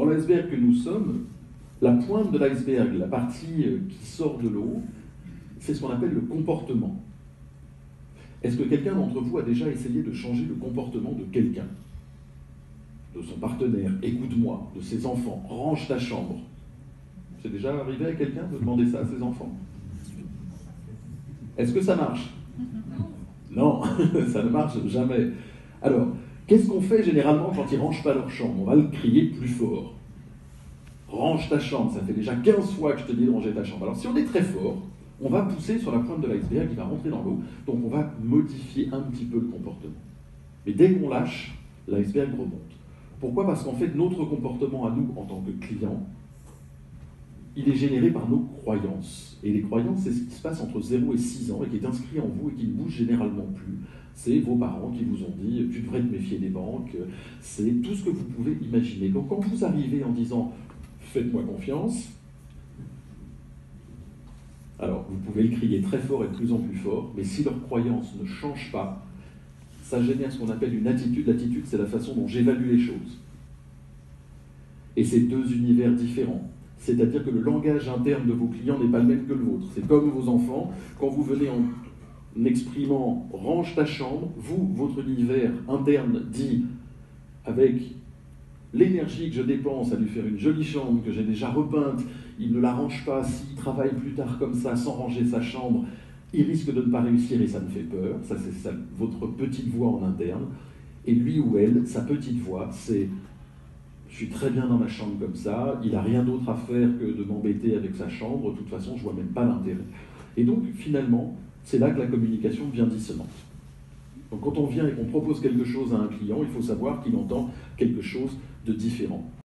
Dans l'iceberg que nous sommes, la pointe de l'iceberg, la partie qui sort de l'eau, c'est ce qu'on appelle le comportement. Est-ce que quelqu'un d'entre vous a déjà essayé de changer le comportement de quelqu'un? De son partenaire, écoute-moi, de ses enfants, range ta chambre. C'est déjà arrivé à quelqu'un de demander ça à ses enfants? Est-ce que ça marche? Non, ça ne marche jamais. Alors, qu'est-ce qu'on fait généralement quand ils ne rangent pas leur chambre? On va le crier plus fort. Range ta chambre, ça fait déjà 15 fois que je te dis de ranger ta chambre. Alors si on est très fort, on va pousser sur la pointe de l'iceberg, il va rentrer dans l'eau, donc on va modifier un petit peu le comportement. Mais dès qu'on lâche, l'iceberg remonte. Pourquoi? Parce qu'en fait, notre comportement à nous, en tant que clients, il est généré par nos croyances. Et les croyances, c'est ce qui se passe entre 0 et 6 ans et qui est inscrit en vous et qui ne bouge généralement plus. C'est vos parents qui vous ont dit « tu devrais te méfier des banques », c'est tout ce que vous pouvez imaginer. Donc quand vous arrivez en disant « faites-moi confiance », alors vous pouvez le crier très fort et de plus en plus fort, mais si leur croyance ne change pas, ça génère ce qu'on appelle une attitude. L'attitude, c'est la façon dont j'évalue les choses. Et c'est deux univers différents. C'est-à-dire que le langage interne de vos clients n'est pas le même que le vôtre. C'est comme vos enfants, quand vous venez en exprimant « range ta chambre », vous, votre univers interne dit, avec l'énergie que je dépense à lui faire une jolie chambre, que j'ai déjà repeinte, il ne la range pas, s'il travaille plus tard comme ça, sans ranger sa chambre, il risque de ne pas réussir et ça me fait peur. Ça, c'est ça, votre petite voix en interne. Et lui ou elle, sa petite voix, c'est « je suis très bien dans ma chambre comme ça, il n'a rien d'autre à faire que de m'embêter avec sa chambre, de toute façon, je ne vois même pas l'intérêt. » Et donc, finalement, c'est là que la communication devient dissonante. Donc, quand on vient et qu'on propose quelque chose à un client, il faut savoir qu'il entend quelque chose de différent.